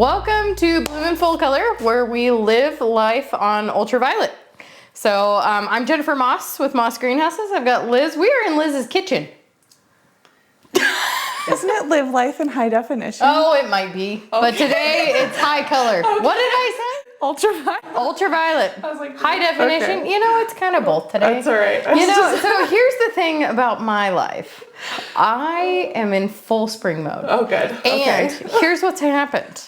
Welcome to Bloom in Full Color, where we live life on ultraviolet. So I'm Jennifer Moss with Moss Greenhouses. I've got Liz. We are in Liz's kitchen. Isn't it live life in high definition? Oh, it might be. Okay. But today it's high color. Okay. What did I say? Ultraviolet. Ultraviolet. I was like, high definition. Okay. You know, it's kind of both today. That's all right. You know, so here's the thing about my life. I am in full spring mode. Oh, good. And here's what's happened.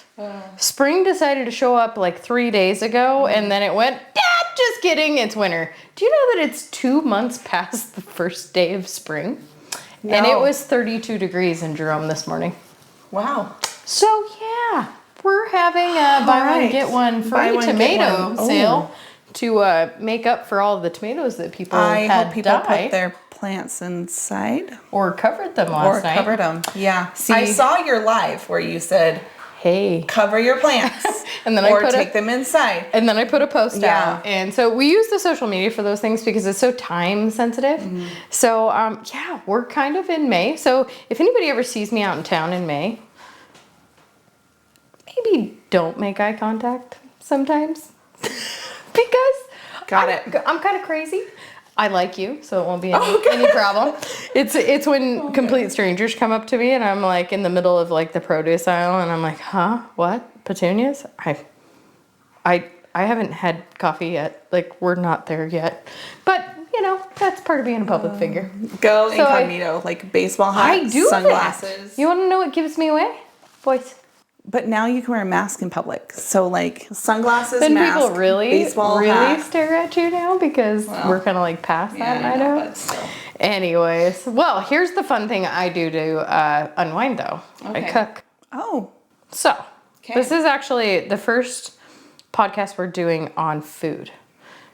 Spring decided to show up like 3 days ago, and then it went, just kidding, it's winter. Do you know that it's 2 months past the first day of spring? No. And it was 32 degrees in Jerome this morning. Wow. So yeah, we're having a buy one, get one free tomato sale to make up for all the tomatoes that people had hope people died. Put their plants inside. Or covered them last night. Or covered them, yeah. See, I saw your live where you said, hey, cover your plants, and then or take them inside. And then I put a post out. And so we use the social media for those things because it's so time sensitive. Mm-hmm. So yeah, we're kind of in May. So if anybody ever sees me out in town in May, maybe don't make eye contact sometimes because I'm kind of crazy. I like you, so it won't be any problem. It's when complete strangers come up to me and I'm like in the middle of like the produce aisle and I'm like, huh? What? Petunias? I haven't had coffee yet. Like, we're not there yet. But, you know, that's part of being a public figure. Go incognito, like baseball hats, I do sunglasses. That. You want to know what gives me away? Voice. But now you can wear a mask in public. So like sunglasses, then mask, people baseball hat. stare at you now because we're kind of like past that in Idaho. Anyways, well, here's the fun thing I do to unwind though. I cook. Oh. So this is actually the first podcast we're doing on food.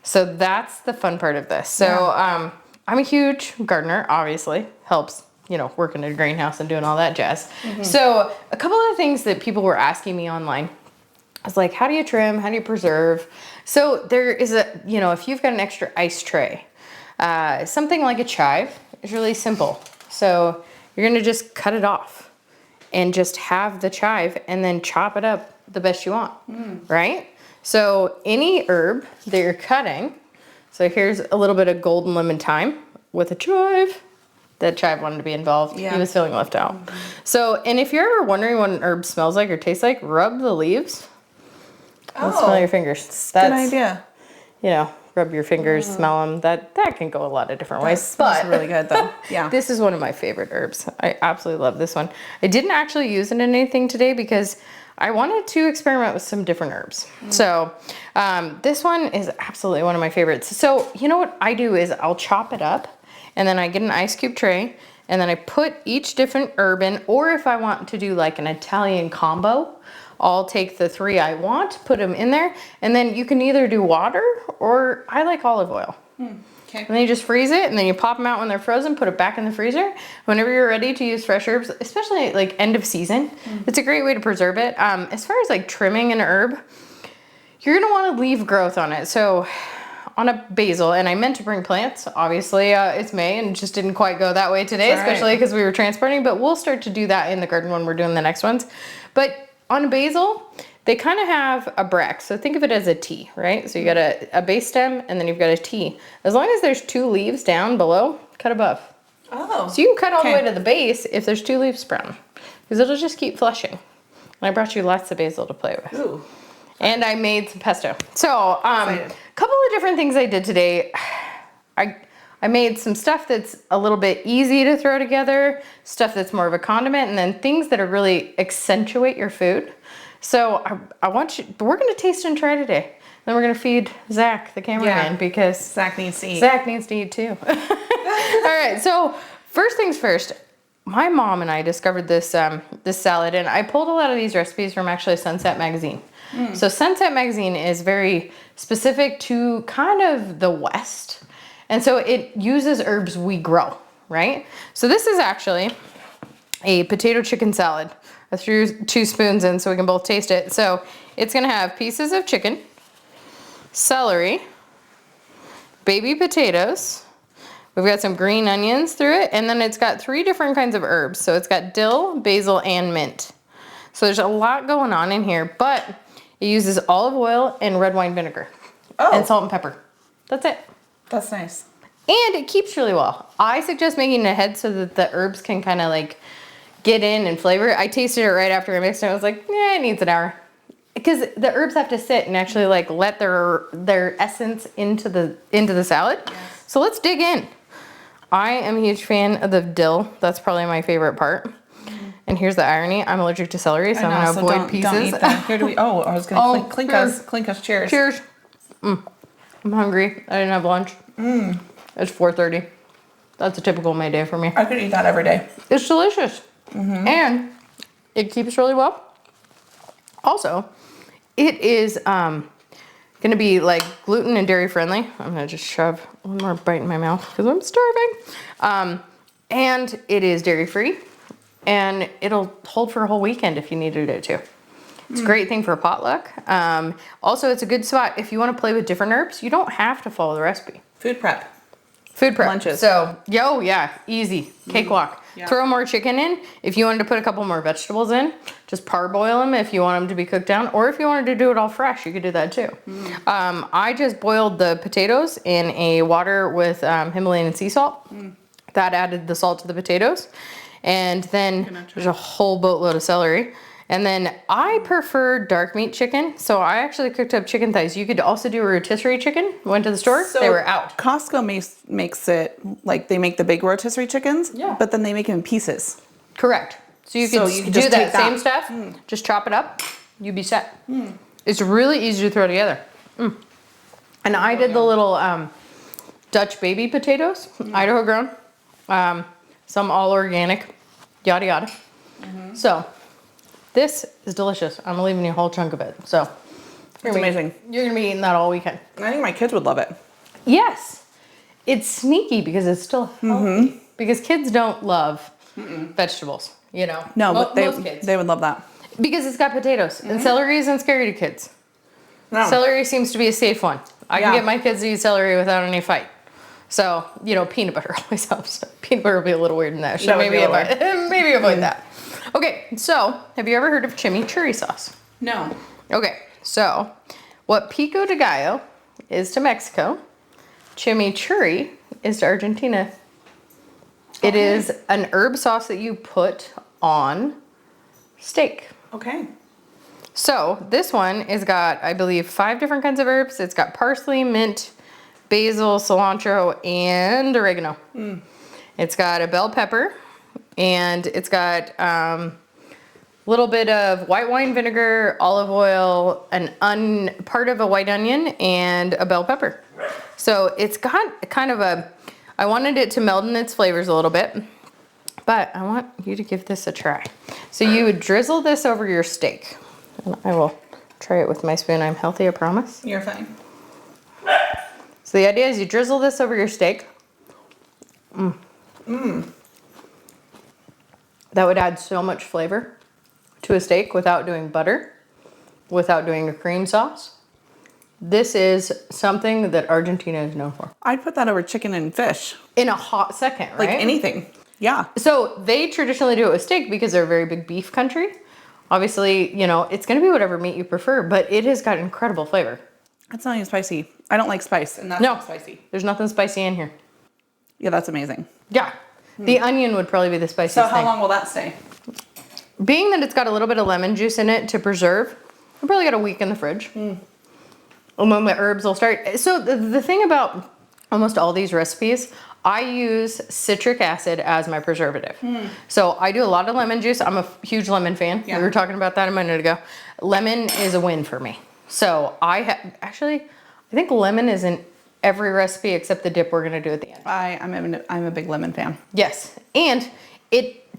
So that's the fun part of this. So I'm a huge gardener, obviously. Helps. You know, working in a greenhouse and doing all that jazz. Mm-hmm. So a couple of the things that people were asking me online was like, how do you trim? How do you preserve? So there is if you've got an extra ice tray, something like a chive is really simple. So you're going to just cut it off and just have the chive and then chop it up the best you want, right? So any herb that you're cutting, so here's a little bit of golden lemon thyme with a chive. That chive wanted to be involved. Yeah. He was feeling left out. Mm-hmm. So, and if you're ever wondering what an herb smells like or tastes like, rub the leaves. And smell your fingers. That's good idea. You know, rub your fingers, smell them. That can go a lot of different ways. But really good though. Yeah. This is one of my favorite herbs. I absolutely love this one. I didn't actually use it in anything today because I wanted to experiment with some different herbs. So this one is absolutely one of my favorites. So you know what I do is I'll chop it up. And then I get an ice cube tray and then I put each different herb in, or if I want to do like an Italian combo, I'll take the 3 I want, put them in there, and then you can either do water or I like olive oil. Okay. And then you just freeze it and then you pop them out when they're frozen, put it back in the freezer. Whenever you're ready to use fresh herbs, especially like end of season, it's a great way to preserve it. As far as like trimming an herb, you're gonna wanna leave growth on it. So on a basil, and I meant to bring plants, obviously it's May and just didn't quite go that way today, especially because we were transporting, but we'll start to do that in the garden when we're doing the next ones. But on a basil, they kind of have a bract, so think of it as a T, right? So you got a base stem and then you've got a T. As long as there's 2 leaves down below, cut above. Oh. So you can cut all the way to the base if there's 2 leaves brown, because it'll just keep flushing. And I brought you lots of basil to play with. Ooh. And I made some pesto. So, a couple of different things I did today. I made some stuff that's a little bit easy to throw together, stuff that's more of a condiment, and then things that are really accentuate your food. So we're gonna taste and try today. Then we're gonna feed Zach, the cameraman, because Zach needs to eat. Zach needs to eat too. All right, so first things first. My mom and I discovered this salad, and I pulled a lot of these recipes from actually Sunset Magazine. So Sunset Magazine is very specific to kind of the West. And so it uses herbs we grow, right? So this is actually a potato chicken salad. I threw 2 spoons in so we can both taste it. So it's gonna have pieces of chicken, celery, baby potatoes. We've got some green onions through it, and then it's got 3 different kinds of herbs. So it's got dill, basil, and mint. So there's a lot going on in here, but it uses olive oil and red wine vinegar and salt and pepper. That's it. That's nice. And it keeps really well. I suggest making it ahead so that the herbs can kind of like get in and flavor it. I tasted it right after I mixed it. I was like, yeah, it needs an hour. Because the herbs have to sit and actually like let their essence into the salad. Yes. So let's dig in. I am a huge fan of the dill. That's probably my favorite part. And here's the irony. I'm allergic to celery, so I'm going to avoid pieces. Don't eat that. Here do we, I was going to clink us. Cheers. Cheers. I'm hungry. I didn't have lunch. It's 4:30. That's a typical May day for me. I could eat that every day. It's delicious. And it keeps really well. Also, it is going to be like gluten and dairy friendly. I'm going to just shove one more bite in my mouth because I'm starving. And it is dairy free. And it'll hold for a whole weekend if you needed it to. It's a great thing for a potluck. Also, it's a good spot if you want to play with different herbs. You don't have to follow the recipe. Food prep. Lunches. So, yeah, easy. Cakewalk. Yeah. Throw more chicken in. If you wanted to put a couple more vegetables in, just parboil them if you want them to be cooked down. Or if you wanted to do it all fresh, you could do that too. I just boiled the potatoes in a water with Himalayan sea salt. That added the salt to the potatoes. And then there's a whole boatload of celery. And then I prefer dark meat chicken. So I actually cooked up chicken thighs. You could also do a rotisserie chicken. Went to the store, so they were out. Costco makes it, like they make the big rotisserie chickens, but then they make them in pieces. Correct. So you could do that same stuff, just chop it up, you'd be set. It's really easy to throw together. And I did the little Dutch baby potatoes, Idaho grown. Some all organic, yada yada. So this is delicious. I'm leaving you a whole chunk of it. So it's amazing. You're gonna be eating that all weekend. I think my kids would love it. Yes, it's sneaky because it's still healthy. Because kids don't love vegetables, you know. No, but they would love that because it's got potatoes and celery isn't scary to kids. No. Celery seems to be a safe one. I can get my kids to eat celery without any fight. So, you know, peanut butter always helps. Peanut butter would be a little weird in that. So maybe avoid that. Okay, so have you ever heard of chimichurri sauce? No. Okay, so what pico de gallo is to Mexico, chimichurri is to Argentina. It is an herb sauce that you put on steak. Okay. So this one has got, I believe, 5 different kinds of herbs. It's got parsley, mint, basil, cilantro, and oregano. It's got a bell pepper, and it's got a little bit of white wine vinegar, olive oil, part of a white onion, and a bell pepper. So it's got kind of I wanted it to meld in its flavors a little bit, but I want you to give this a try. So you would drizzle this over your steak. And I will try it with my spoon. I'm healthy, I promise. You're fine. So the idea is you drizzle this over your steak. That would add so much flavor to a steak without doing butter, without doing a cream sauce. This is something that Argentina is known for. I'd put that over chicken and fish. In a hot second, right? Like anything. Yeah. So they traditionally do it with steak because they're a very big beef country. Obviously, you know, it's going to be whatever meat you prefer, but it has got incredible flavor. That's not even spicy. I don't like spice, and that's not spicy. There's nothing spicy in here. Yeah, that's amazing. Yeah. The onion would probably be the spiciest thing. So how long will that stay? Being that it's got a little bit of lemon juice in it to preserve, I'll probably get a week in the fridge. And then the herbs will start. So the thing about almost all these recipes, I use citric acid as my preservative. So I do a lot of lemon juice. I'm a huge lemon fan. Yeah. We were talking about that a minute ago. Lemon is a win for me. So I think lemon is in every recipe except the dip we're gonna do at the end. I'm a big lemon fan. Yes, and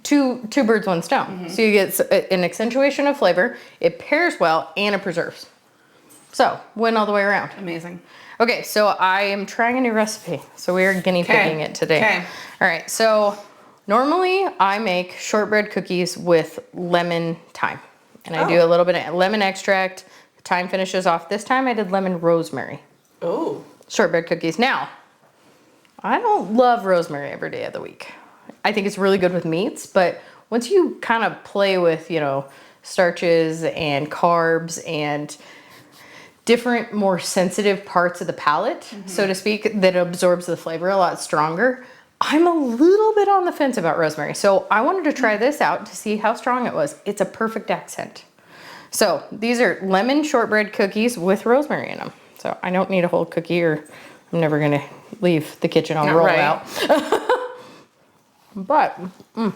two birds, one stone. So you get an accentuation of flavor, it pairs well, and it preserves. So win all the way around. Amazing. Okay, so I am trying a new recipe. So we are guinea pigging it today. Okay. All right, so normally I make shortbread cookies with lemon thyme. And I do a little bit of lemon extract. Thyme finishes off. This time I did lemon rosemary. Oh. Shortbread cookies. Now, I don't love rosemary every day of the week. I think it's really good with meats, but once you kind of play with, you know, starches and carbs and different, more sensitive parts of the palate, so to speak, that absorbs the flavor a lot stronger. I'm a little bit on the fence about rosemary. So I wanted to try this out to see how strong it was. It's a perfect accent. So these are lemon shortbread cookies with rosemary in them. So I don't need a whole cookie or I'm never gonna leave the kitchen. I'll roll out. But, I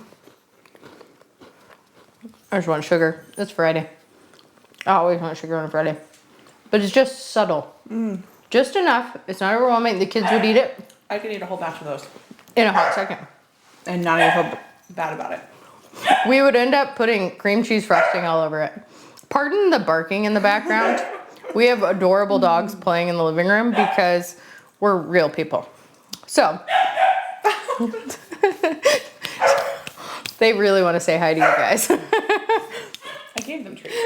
just want sugar. It's Friday. I always want sugar on a Friday. But it's just subtle. Just enough. It's not overwhelming. The kids would eat it. I could eat a whole batch of those. In a hot second. And not even feel bad about it. We would end up putting cream cheese frosting all over it. Pardon the barking in the background. We have adorable dogs playing in the living room because we're real people. So, they really want to say hi to you guys. I gave them treats.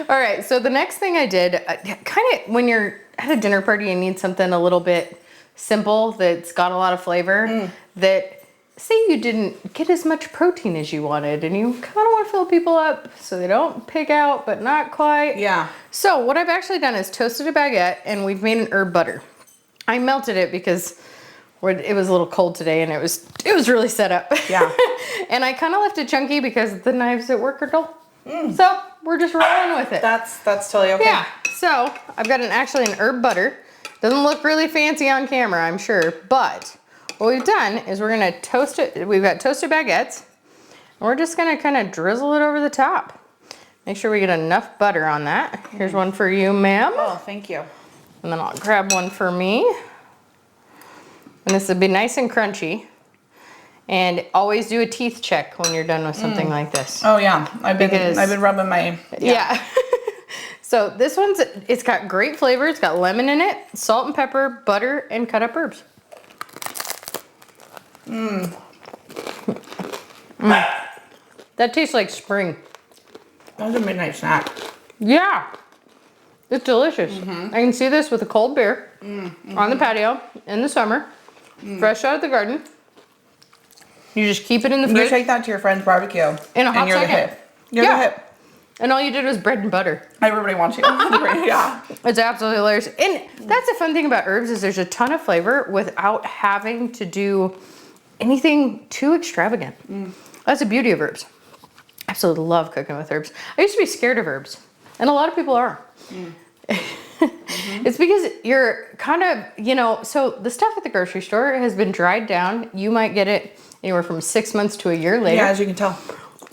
All right, so the next thing I did, kind of when you're at a dinner party and need something a little bit simple that's got a lot of flavor, that say you didn't get as much protein as you wanted and you kind of want to fill people up so they don't pig out, but not quite. Yeah. So what I've actually done is toasted a baguette and we've made an herb butter. I melted it because it was a little cold today and it was really set up. Yeah. And I kind of left it chunky because the knives at work are dull. So we're just rolling with it. That's totally okay. Yeah. So I've got actually an herb butter. Doesn't look really fancy on camera, I'm sure, but what we've done is we're gonna toast it. We've got toasted baguettes, and we're just gonna kind of drizzle it over the top. Make sure we get enough butter on that. Here's one for you, ma'am. Oh, thank you. And then I'll grab one for me. And this will be nice and crunchy. And always do a teeth check when you're done with something like this. Oh yeah, I've been rubbing my yeah. So this it's got great flavor. It's got lemon in it, salt and pepper, butter, and cut up herbs. That tastes like spring. That was a midnight snack. Yeah. It's delicious. I can see this with a cold beer on the patio in the summer, fresh out of the garden. You just keep it in the fridge. You take that to your friend's barbecue. In a hot you're second. The hit. You're the hit. And all you did was bread and butter. Everybody wants you. Yeah. It's absolutely hilarious. And that's the fun thing about herbs is there's a ton of flavor without having to do anything too extravagant. That's the beauty of herbs. I absolutely love cooking with herbs. I used to be scared of herbs, and a lot of people are. It's because you're kind of, so the stuff at the grocery store has been dried down. You might get it anywhere from 6 months to a year later. Yeah, as you can tell.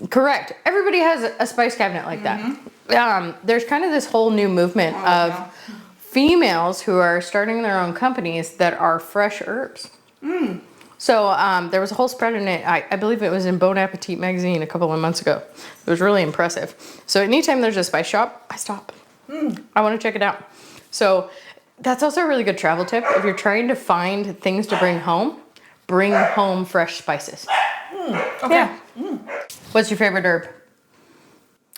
Correct. Everybody has a spice cabinet like that. There's kind of this whole new movement of females who are starting their own companies that are fresh herbs. So there was a whole spread in it. I believe it was in Bon Appetit magazine a couple of months ago. It was really impressive. So anytime there's a spice shop, I stop. I want to check it out. So that's also a really good travel tip. If you're trying to find things to bring home fresh spices. Okay. Yeah. What's your favorite herb?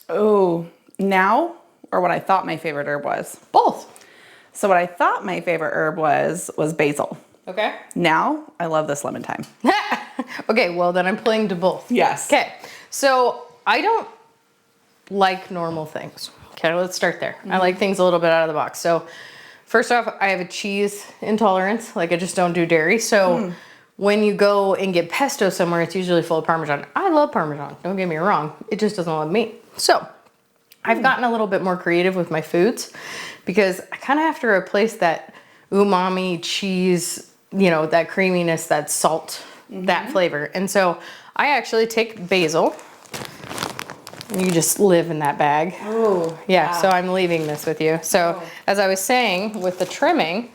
Oh, now or what I thought my favorite herb was? Both. So what I thought my favorite herb was basil. Okay. Now I love this lemon thyme. Okay, well then I'm playing to both. Yes. Okay, so I don't like normal things. Okay, let's start there. I like things a little bit out of the box. So first off, I have a cheese intolerance. Like I just don't do dairy. So when you go and get pesto somewhere, it's usually full of Parmesan. I love Parmesan, don't get me wrong. It just doesn't love me. So I've gotten a little bit more creative with my foods because I kind of have to replace that umami cheese, that creaminess, that salt, that flavor. And so I actually take basil. You just live in that bag. Oh, yeah. So I'm leaving this with you. So as I was saying with the trimming,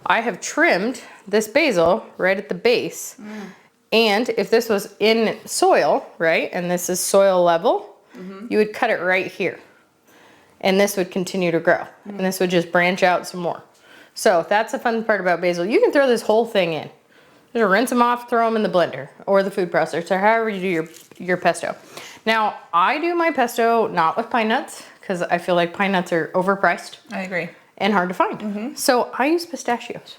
I have trimmed this basil right at the base. And if this was in soil, right, and this is soil level, you would cut it right here. And this would continue to grow. And this would just branch out some more. So that's the fun part about basil. You can throw this whole thing in. Just rinse them off, throw them in the blender or the food processor, so however you do your pesto. Now, I do my pesto not with pine nuts because I feel like pine nuts are overpriced. I agree. And hard to find. So I use pistachios.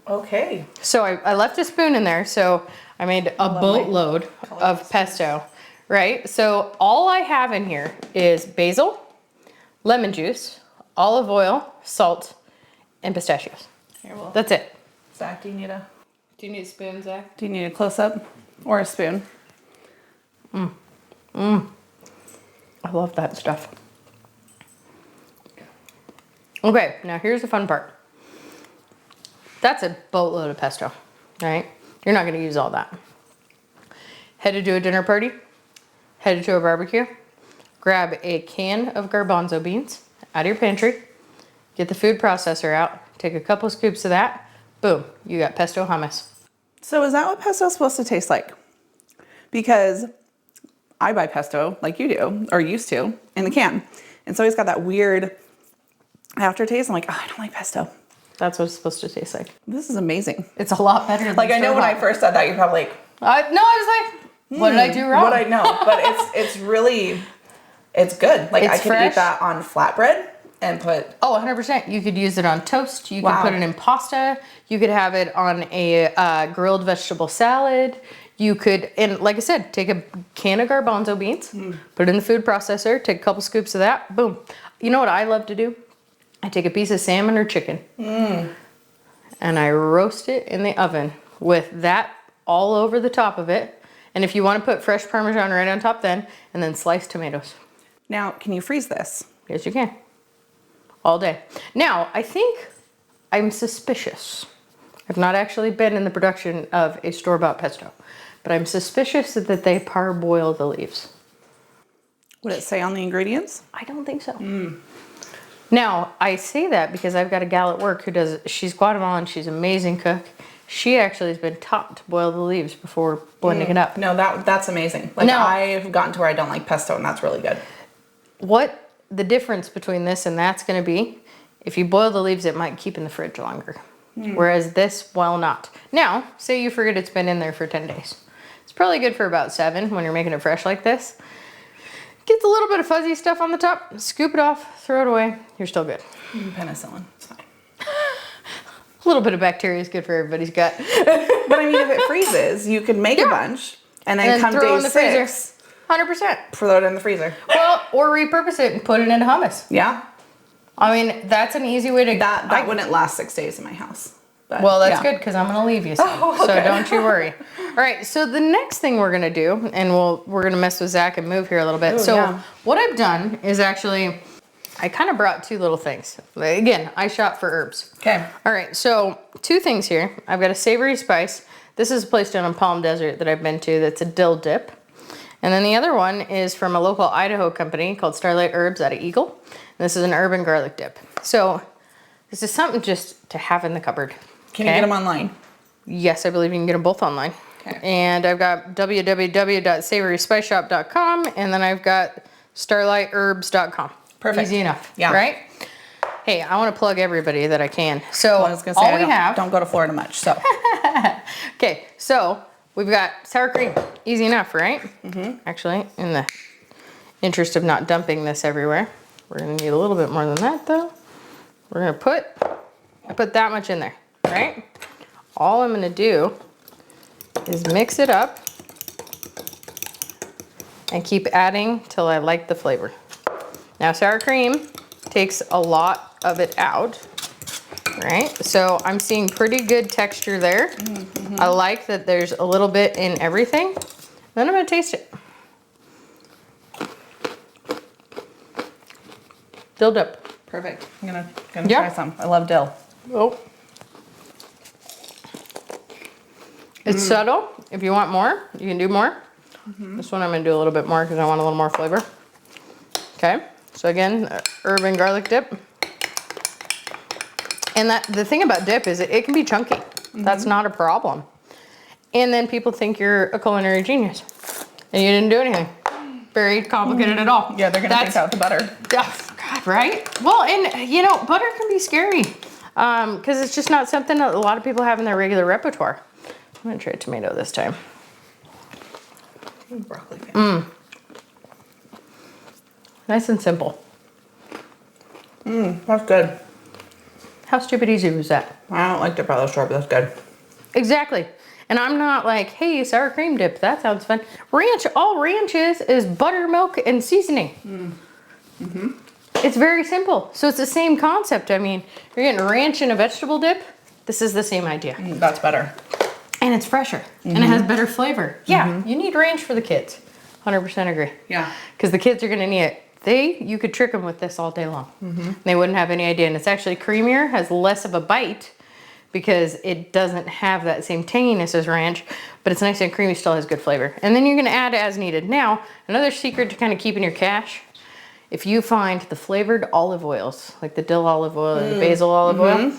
Okay. So I left a spoon in there, so I made a boatload of pesto. right? So all I have in here is basil, lemon juice, olive oil, salt, and pistachios. Here, well, that's it. Zach, do you need a spoon, Zach? Do you need a close-up or a spoon? I love that stuff. Okay, now here's the fun part. That's a boatload of pesto, right? You're not gonna use all that. Headed to a dinner party, headed to a barbecue, grab a can of garbanzo beans out of your pantry, get the food processor out, take a couple scoops of that, boom, you got pesto hummus. So is that what pesto is supposed to taste like? Because I buy pesto, like you do, or used to, in the can. And so it's got that weird aftertaste. I'm like, oh, I don't like pesto. That's what it's supposed to taste like. This is amazing. It's a lot better than Like, I know when I first said that, you're probably like... no, I was like, what did I do wrong? What I know, but it's really, it's good. Like, I could eat that on flatbread and put... Oh, 100%. You could use it on toast. You could put it in pasta. You could have it on a grilled vegetable salad. You could, and like I said, take a can of garbanzo beans, put it in the food processor, take a couple scoops of that, boom. You know what I love to do? I take a piece of salmon or chicken and I roast it in the oven with that all over the top of it. And if you want to put fresh Parmesan right on top then, and then sliced tomatoes. Now, can you freeze this? Yes, you can. All day. Now, I think I'm suspicious. I've not actually been in the production of a store-bought pesto, but I'm suspicious that they parboil the leaves. Would it say on the ingredients? I don't think so. Now, I say that because I've got a gal at work who does, she's Guatemalan, she's an amazing cook. She actually has been taught to boil the leaves before blending it up. No, that's amazing. Like, now, I've gotten to where I don't like pesto, and that's really good. What the difference between this and that's going to be, if you boil the leaves, it might keep in the fridge longer. Whereas this will not. Now, say you forget it's been in there for 10 days. It's probably good for about 7 when you're making it fresh like this. Get a little bit of fuzzy stuff on the top, scoop it off, throw it away. You're still good. Penicillin, it's fine. A little bit of bacteria is good for everybody's gut. But I mean, if it freezes, you could make a bunch and then come throw it day in the 6. freezer. 100%. Throw it in the freezer. Well, or repurpose it and put it into hummus. Yeah. I mean, that's an easy way to... That wouldn't last 6 days in my house. But, well, that's good because I'm going to leave you some. Oh, okay. So don't you worry. All right, so the next thing we're going to do, and we're going to mess with Zach and move here a little bit. What I've done is actually, I kind of brought 2 little things. Again, I shop for herbs. Okay. All right, so 2 things here. I've got a savory spice. This is a place down in Palm Desert that I've been to that's a dill dip. And then the other one is from a local Idaho company called Starlight Herbs out of Eagle. And this is an herb and garlic dip. So this is something just to have in the cupboard. Can you get them online? Yes, I believe you can get them both online. Okay. And I've got www.savoryspiceshop.com and then I've got starlightherbs.com. Perfect. Easy enough, yeah. Right? Hey, I want to plug everybody that I can. So well, I was gonna say, all we have... Don't go to Florida much, so. Okay, so we've got sour cream. Easy enough, right? Actually, in the interest of not dumping this everywhere, we're going to need a little bit more than that, though. We're going to put that much in there, right? All I'm going to do is mix it up and keep adding till I like the flavor. Now, sour cream takes a lot of it out, right? So I'm seeing pretty good texture there. I like that there's a little bit in everything. Then I'm going to taste it. Dill dip. Perfect. I'm gonna try some. I love dill. Oh. It's subtle. If you want more, you can do more. This one I'm gonna do a little bit more because I want a little more flavor. Okay, so again, herb and garlic dip. And the thing about dip is it can be chunky. That's not a problem. And then people think you're a culinary genius and you didn't do anything very complicated at all. Yeah, they're gonna think out the butter. God, right? Well, and you know, butter can be scary because it's just not something that a lot of people have in their regular repertoire. I'm gonna try tomato this time. Broccoli. Nice and simple. That's good. How stupid easy was that? I don't like dip out of the store, but that's good. Exactly. And I'm not like, hey, sour cream dip, that sounds fun. Ranch, all ranch is buttermilk and seasoning. It's very simple. So it's the same concept. I mean, you're getting ranch in a vegetable dip. This is the same idea. That's better. And it's fresher. And it has better flavor. Yeah, you need ranch for the kids. 100% agree. Yeah. Because the kids are going to need it. You could trick them with this all day long. They wouldn't have any idea. And it's actually creamier, has less of a bite because it doesn't have that same tanginess as ranch, but it's nice and creamy, still has good flavor. And then you're going to add as needed. Now, another secret to kind of keeping your cash, if you find the flavored olive oils, like the dill olive oil or the basil olive oil,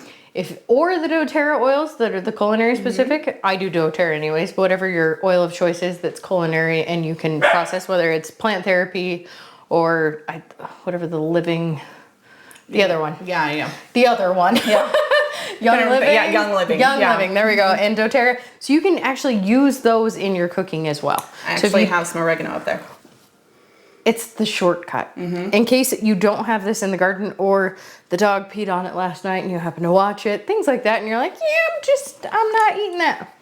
or the doTERRA oils that are the culinary specific, I do doTERRA anyways, but whatever your oil of choice is that's culinary and you can process, whether it's plant therapy or whatever the living, the other one. Yeah. The other one. Yeah. Young Living. Yeah, Young Living. Young Living, there we go. And doTERRA. So you can actually use those in your cooking as well. I actually have some oregano up there. It's the shortcut. In case you don't have this in the garden or the dog peed on it last night and you happen to watch it, things like that, and you're like, yeah, I'm not eating that.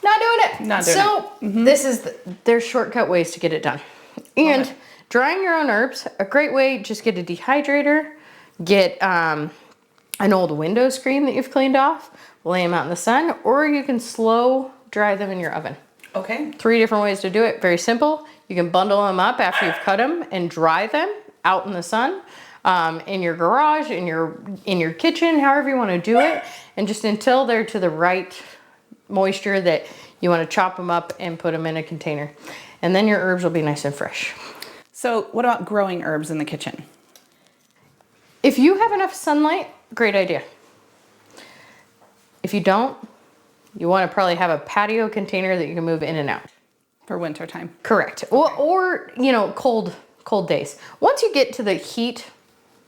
Not doing it. So this is, there's shortcut ways to get it done. And drying your own herbs, a great way, just get a dehydrator, get an old window screen that you've cleaned off, lay them out in the sun, or you can slow dry them in your oven. Okay. 3 different ways to do it, very simple. You can bundle them up after you've cut them and dry them out in the sun, in your garage, in your kitchen, however you want to do it, and just until they're to the right moisture that you want to chop them up and put them in a container. And then your herbs will be nice and fresh. So what about growing herbs in the kitchen? If you have enough sunlight, great idea. If you don't, you want to probably have a patio container that you can move in and out. For winter time. Correct. Okay. Or cold days. Once you get to the heat,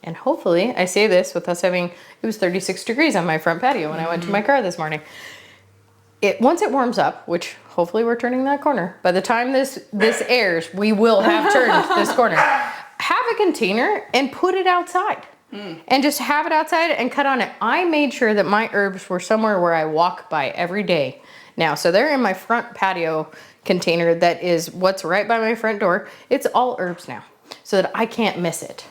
and hopefully, I say this with us having, it was 36 degrees on my front patio when I went to my car this morning. Once it warms up, which hopefully we're turning that corner, by the time this airs, we will have turned this corner. Have a container and put it outside. And just have it outside and cut on it. I made sure that my herbs were somewhere where I walk by every day now. So they're in my front patio container that is what's right by my front door. It's all herbs now so that I can't miss it.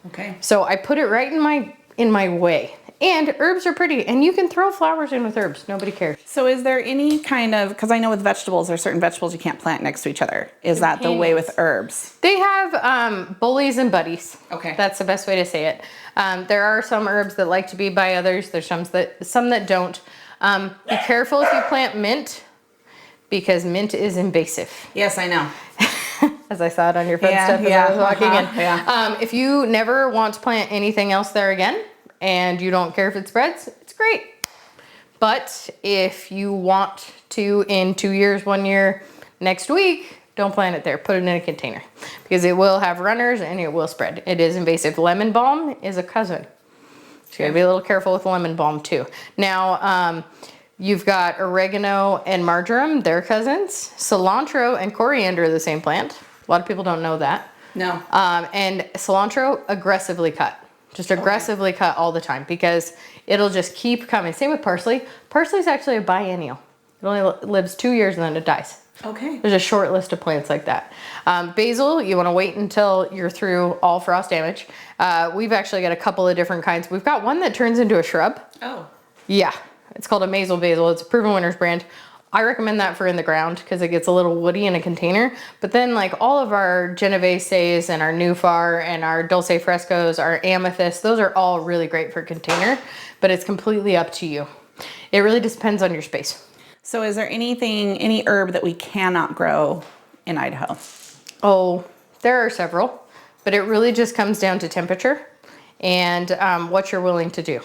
Okay. So I put it right in my way. And herbs are pretty, and you can throw flowers in with herbs. Nobody cares. So is there any kind of, because I know with vegetables, there are certain vegetables you can't plant next to each other. Is that the way with herbs? They have bullies and buddies. Okay. That's the best way to say it. There are some herbs that like to be by others. There's some that don't. Be careful if you plant mint, because mint is invasive. Yes, I know. As I saw it on your footstep as I was walking in. Yeah. If you never want to plant anything else there again, and you don't care if it spreads, it's great. But if you want to in 2 years, 1 year, next week, don't plant it there. Put it in a container because it will have runners and it will spread. It is invasive. Lemon balm is a cousin. So you gotta be a little careful with lemon balm too. Now, you've got oregano and marjoram, they're cousins. Cilantro and coriander are the same plant. A lot of people don't know that. No. And cilantro, aggressively cut. Just aggressively cut all the time because it'll just keep coming. Same with parsley. Parsley is actually a biennial. It only lives 2 years and then it dies. Okay. There's a short list of plants like that. Basil, you want to wait until you're through all frost damage. We've actually got a couple of different kinds. We've got one that turns into a shrub. Oh. Yeah, it's called a Mazel Basil. It's a Proven Winners brand. I recommend that for in the ground because it gets a little woody in a container. But then like all of our Genoveses and our Nufar and our Dulce Frescos, our Amethyst, those are all really great for a container, but it's completely up to you. It really just depends on your space. So is there any herb that we cannot grow in Idaho? Oh, there are several, but it really just comes down to temperature and what you're willing to do.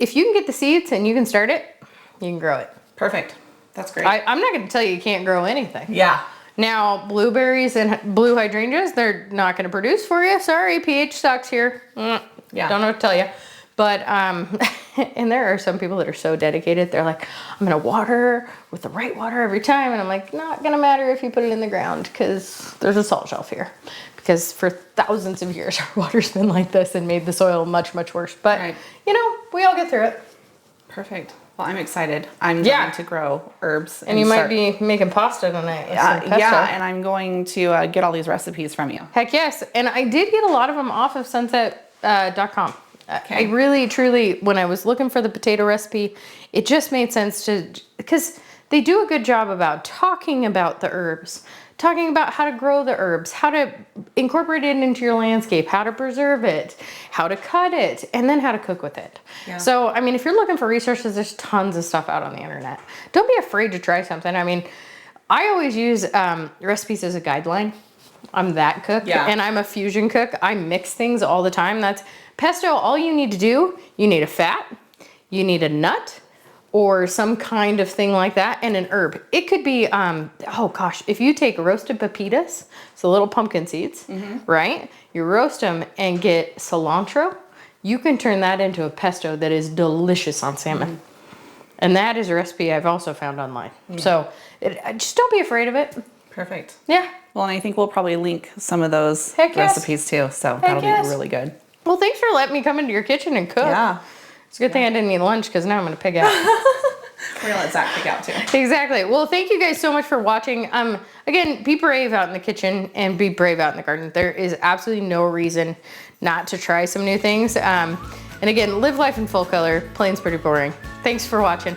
If you can get the seeds and you can start it, you can grow it. Perfect. That's great. I'm not going to tell you can't grow anything. Yeah. Now, blueberries and blue hydrangeas, they're not going to produce for you. Sorry, pH sucks here. Yeah. Don't know what to tell you. But, and there are some people that are so dedicated. They're like, I'm going to water with the right water every time. And I'm like, not going to matter if you put it in the ground because there's a salt shelf here. Because for thousands of years, our water's been like this and made the soil much, much worse. But, right. you know, we all get through it. Perfect. Well, I'm excited. I'm Yeah. going to grow herbs. And you might be making pasta tonight with some pesto. Yeah, and I'm going to get all these recipes from you. Heck yes. And I did get a lot of them off of sunset.com. I really, truly, when I was looking for the potato recipe, it just made sense to, because they do a good job about talking about the herbs, talking about how to grow the herbs, how to incorporate it into your landscape, how to preserve it, how to cut it, and then how to cook with it. Yeah. So, I mean, if you're looking for resources, there's tons of stuff out on the internet. Don't be afraid to try something. I mean, I always use recipes as a guideline. I'm that cook, and I'm a fusion cook. I mix things all the time. That's pesto. All you need to do, you need a fat, you need a nut, or some kind of thing like that, and an herb. It could be, oh gosh, if you take roasted pepitas, so little pumpkin seeds, right? You roast them and get cilantro, you can turn that into a pesto that is delicious on salmon. And that is a recipe I've also found online. So just don't be afraid of it. Perfect. Yeah. Well, and I think we'll probably link some of those recipes too, so that'll be really good. Well, thanks for letting me come into your kitchen and cook. Yeah. It's a good thing I didn't eat lunch, because now I'm going to pig out. We're gonna let Zach pick out too. Exactly. Well, thank you guys so much for watching. Again, be brave out in the kitchen and be brave out in the garden. There is absolutely no reason not to try some new things. And again, live life in full color. Plain's pretty boring. Thanks for watching.